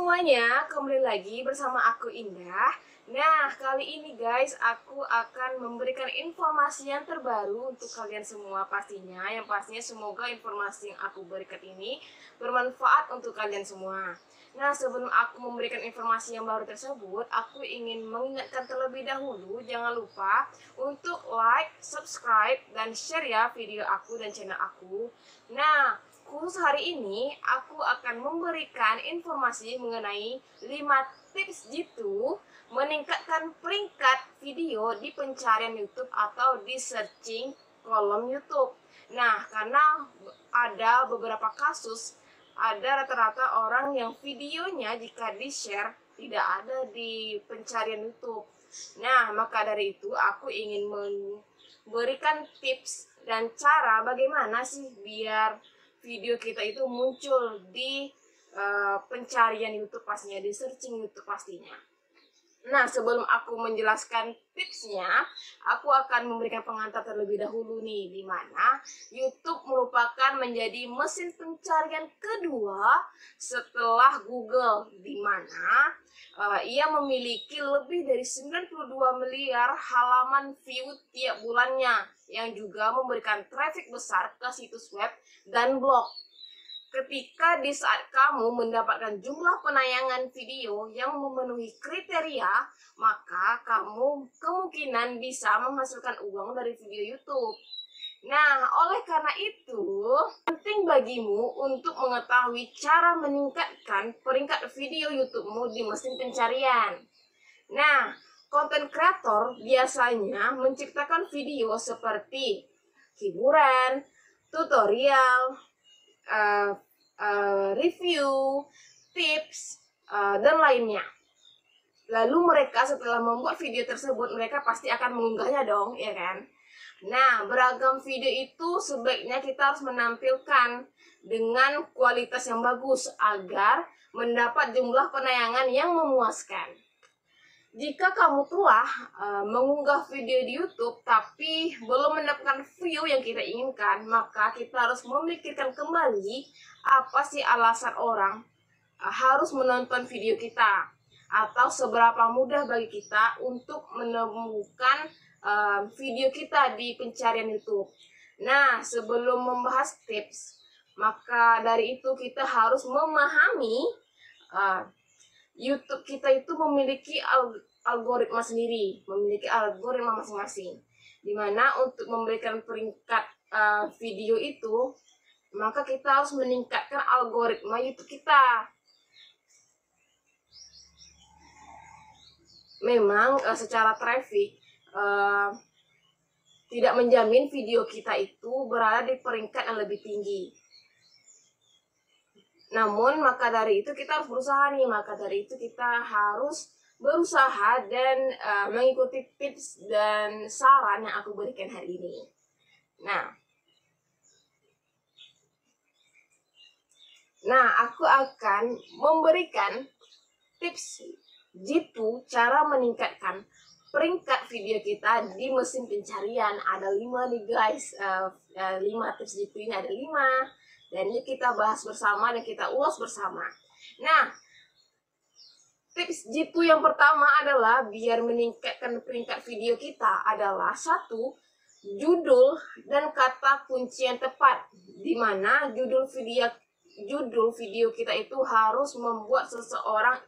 semuanya, kembali lagi bersama aku Indah. Nah, kali ini guys, aku akan memberikan informasi yang terbaru untuk kalian semua pastinya. Yang pastinya semoga informasi yang aku berikan ini bermanfaat untuk kalian semua. Nah, sebelum aku memberikan informasi yang baru tersebut, aku ingin mengingatkan terlebih dahulu, jangan lupa untuk like, subscribe, dan share ya video aku dan channel aku. Nah, khusus hari ini, aku akan memberikan informasi mengenai 5 tips jitu meningkatkan peringkat video di pencarian YouTube atau di searching kolom YouTube. Nah, karena ada beberapa kasus, ada rata-rata orang yang videonya jika di-share tidak ada di pencarian YouTube. Nah, maka dari itu aku ingin memberikan tips dan cara bagaimana sih biar video kita itu muncul di pencarian YouTube pastinya, di searching YouTube pastinya. Nah, sebelum aku menjelaskan tipsnya, aku akan memberikan pengantar terlebih dahulu nih, di mana YouTube merupakan menjadi mesin pencarian kedua setelah Google, di mana ia memiliki lebih dari 92 miliar halaman view tiap bulannya, yang juga memberikan traffic besar ke situs web dan blog. Ketika di saat kamu mendapatkan jumlah penayangan video yang memenuhi kriteria, maka kamu kemungkinan bisa menghasilkan uang dari video YouTube. Nah, oleh karena itu, penting bagimu untuk mengetahui cara meningkatkan peringkat video YouTube-mu di mesin pencarian. Nah, konten kreator biasanya menciptakan video seperti hiburan, tutorial, review, tips, dan lainnya. Lalu mereka setelah membuat video tersebut, mereka pasti akan mengunggahnya dong, ya kan? Nah, beragam video itu sebaiknya kita harus menampilkan dengan kualitas yang bagus agar mendapat jumlah penayangan yang memuaskan. Jika kamu telah mengunggah video di YouTube tapi belum mendapatkan view yang kita inginkan, maka kita harus memikirkan kembali apa sih alasan orang harus menonton video kita, atau seberapa mudah bagi kita untuk menemukan video kita di pencarian YouTube. Nah, sebelum membahas tips, maka dari itu kita harus memahami YouTube kita itu memiliki algoritma sendiri, memiliki algoritma masing-masing. Dimana untuk memberikan peringkat video itu, maka kita harus meningkatkan algoritma YouTube kita. Memang secara traffic tidak menjamin video kita itu berada di peringkat yang lebih tinggi. Namun, maka dari itu kita harus berusaha nih, maka dari itu kita harus berusaha dan mengikuti tips dan saran yang aku berikan hari ini. Nah, aku akan memberikan tips jitu cara meningkatkan peringkat video kita di mesin pencarian. Ada 5 nih guys, 5 tips jitu ini ada 5. Dan ini kita bahas bersama dan kita ulas bersama. Nah, tips jitu yang pertama adalah biar meningkatkan peringkat video kita adalah 1, judul dan kata kunci yang tepat. Dimana judul video kita itu harus membuat seseorang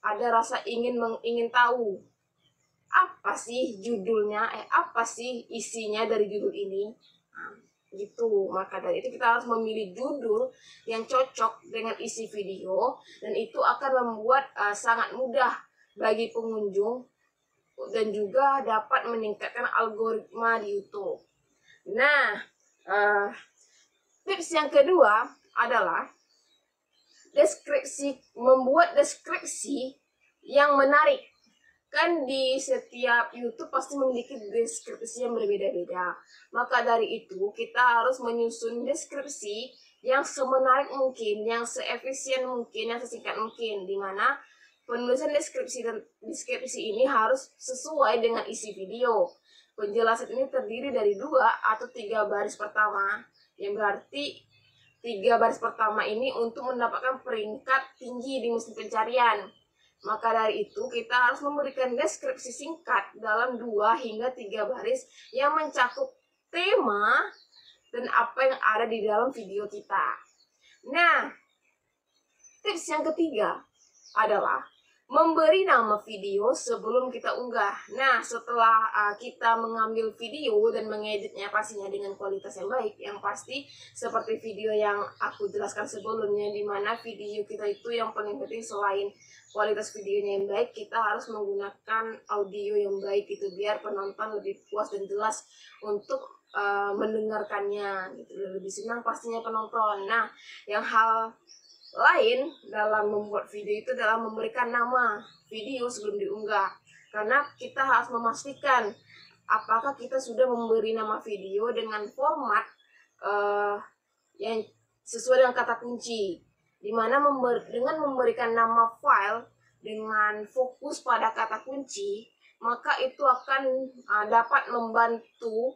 ada rasa ingin tahu. Apa sih judulnya? Apa sih isinya dari judul ini? Gitu. Maka dari itu kita harus memilih judul yang cocok dengan isi video, dan itu akan membuat sangat mudah bagi pengunjung dan juga dapat meningkatkan algoritma di YouTube. Nah, tips yang kedua adalah membuat deskripsi yang menarik. Kan di setiap YouTube pasti memiliki deskripsi yang berbeda-beda. Maka dari itu kita harus menyusun deskripsi yang semenarik mungkin, yang seefisien mungkin, yang sesingkat mungkin. Dimana penulisan deskripsi ini harus sesuai dengan isi video. Penjelasan ini terdiri dari 2 atau 3 baris pertama, yang berarti 3 baris pertama ini untuk mendapatkan peringkat tinggi di mesin pencarian. Maka dari itu kita harus memberikan deskripsi singkat dalam 2 hingga 3 baris yang mencakup tema dan apa yang ada di dalam video kita. Nah, tips yang ketiga adalah memberi nama video sebelum kita unggah. Nah, setelah kita mengambil video dan mengeditnya pastinya dengan kualitas yang baik, yang pasti seperti video yang aku jelaskan sebelumnya, di mana video kita itu yang paling penting selain kualitas videonya yang baik, kita harus menggunakan audio yang baik itu biar penonton lebih puas dan jelas untuk mendengarkannya gitu, lebih senang pastinya penonton. Nah, yang hal lain dalam membuat video itu adalah memberikan nama video sebelum diunggah, karena kita harus memastikan apakah kita sudah memberi nama video dengan format yang sesuai dengan kata kunci, dimana dengan memberikan nama file dengan fokus pada kata kunci, maka itu akan dapat membantu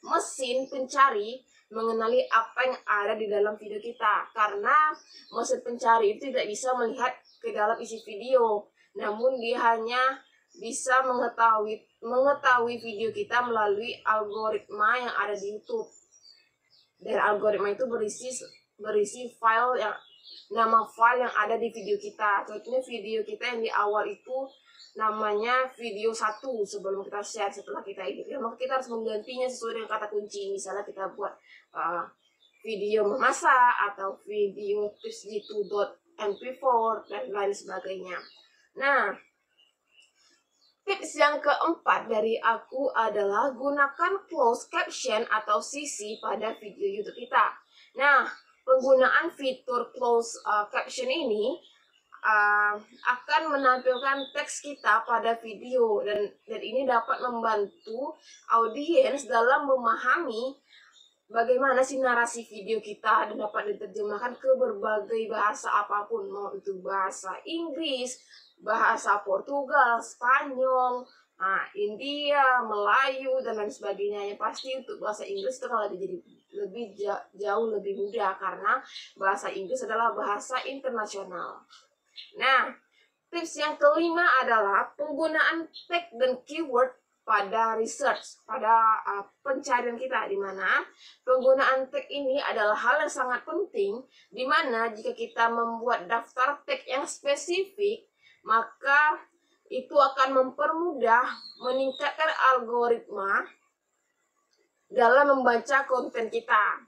mesin pencari mengenali apa yang ada di dalam video kita, karena mesin pencari itu tidak bisa melihat ke dalam isi video, namun dia hanya bisa mengetahui video kita melalui algoritma yang ada di YouTube. Dan algoritma itu berisi file yang nama file yang ada di video kita. Contohnya video kita yang di awal itu namanya video 1 sebelum kita share, setelah kita edit, maka kita harus menggantinya sesuai dengan kata kunci. Misalnya kita buat video memasak atau video tips G2.mp4 dan lain sebagainya. Nah, tips yang keempat dari aku adalah gunakan closed caption atau CC pada video YouTube kita. Nah, penggunaan fitur closed caption ini akan menampilkan teks kita pada video, dan ini dapat membantu audiens dalam memahami bagaimana sih narasi video kita, dan dapat diterjemahkan ke berbagai bahasa apapun, mau itu bahasa Inggris, bahasa Portugal, Spanyol, India, Melayu, dan lain sebagainya. Yang pasti untuk bahasa Inggris itu kalau jadi jauh lebih mudah, karena bahasa Inggris adalah bahasa internasional. Nah, tips yang kelima adalah penggunaan tag dan keyword pada research, pada pencarian kita, di mana penggunaan tag ini adalah hal yang sangat penting, di mana jika kita membuat daftar tag yang spesifik, maka itu akan mempermudah meningkatkan algoritma dalam membaca konten kita.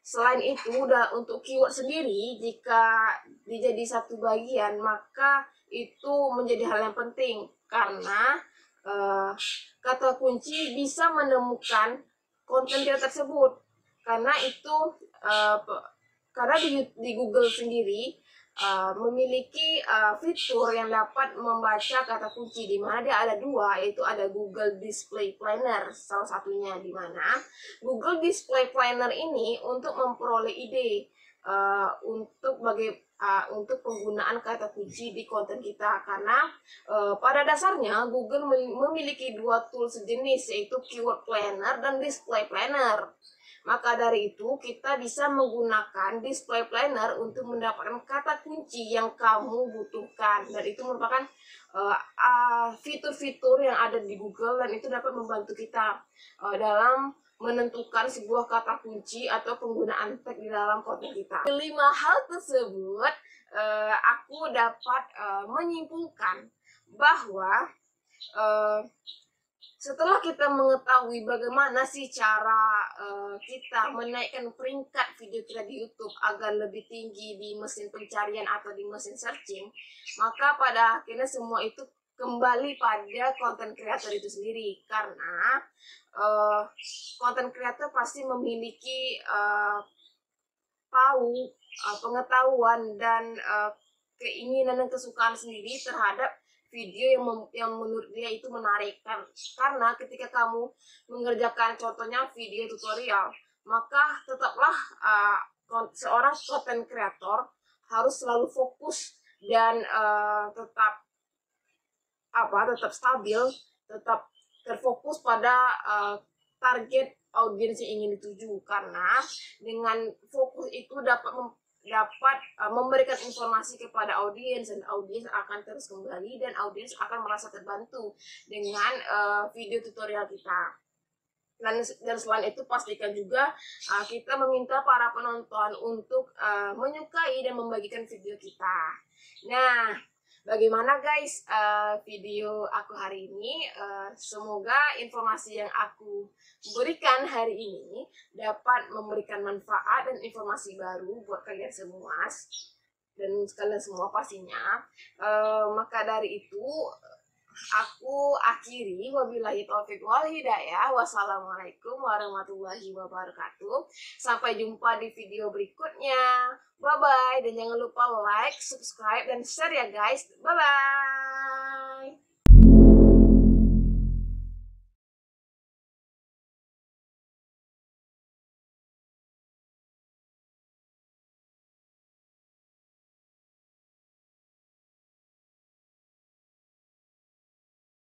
Selain itu, untuk keyword sendiri, jika dijadi satu bagian, maka itu menjadi hal yang penting, karena kata kunci bisa menemukan konten kita tersebut. Karena itu karena di Google sendiri memiliki fitur yang dapat membaca kata kunci, di mana dia ada 2, yaitu ada Google Display Planner salah satunya, di mana Google Display Planner ini untuk memperoleh ide untuk penggunaan kata kunci di konten kita, karena pada dasarnya Google memiliki 2 tools sejenis, yaitu Keyword Planner dan Display Planner. Maka dari itu kita bisa menggunakan Display Planner untuk mendapatkan kata kunci yang kamu butuhkan, dan itu merupakan fitur-fitur yang ada di Google, dan itu dapat membantu kita dalam menentukan sebuah kata kunci atau penggunaan tag di dalam konten kita. 5 hal tersebut aku dapat menyimpulkan bahwa setelah kita mengetahui bagaimana sih cara kita menaikkan peringkat video kita di YouTube agar lebih tinggi di mesin pencarian atau di mesin searching, maka pada akhirnya semua itu kembali pada konten kreator itu sendiri, karena konten kreator pasti memiliki pengetahuan dan keinginan dan kesukaan sendiri terhadap video yang menurut dia itu menarik. Karena ketika kamu mengerjakan contohnya video tutorial, maka tetaplah seorang content creator harus selalu fokus dan tetap stabil, tetap terfokus pada target audiens yang ingin dituju, karena dengan fokus itu dapat memberikan informasi kepada audiens, dan audiens akan terus kembali dan audiens akan merasa terbantu dengan video tutorial kita. Dan selain itu pastikan juga kita meminta para penonton untuk menyukai dan membagikan video kita. Nah, bagaimana guys video aku hari ini? Semoga informasi yang aku berikan hari ini dapat memberikan manfaat dan informasi baru buat kalian semua dan kalian semua pastinya. Maka dari itu aku akhiri, wabillahi taufik wal hidayah. Wassalamualaikum warahmatullahi wabarakatuh. Sampai jumpa di video berikutnya. Bye bye, dan jangan lupa like, subscribe, dan share ya guys. Bye bye.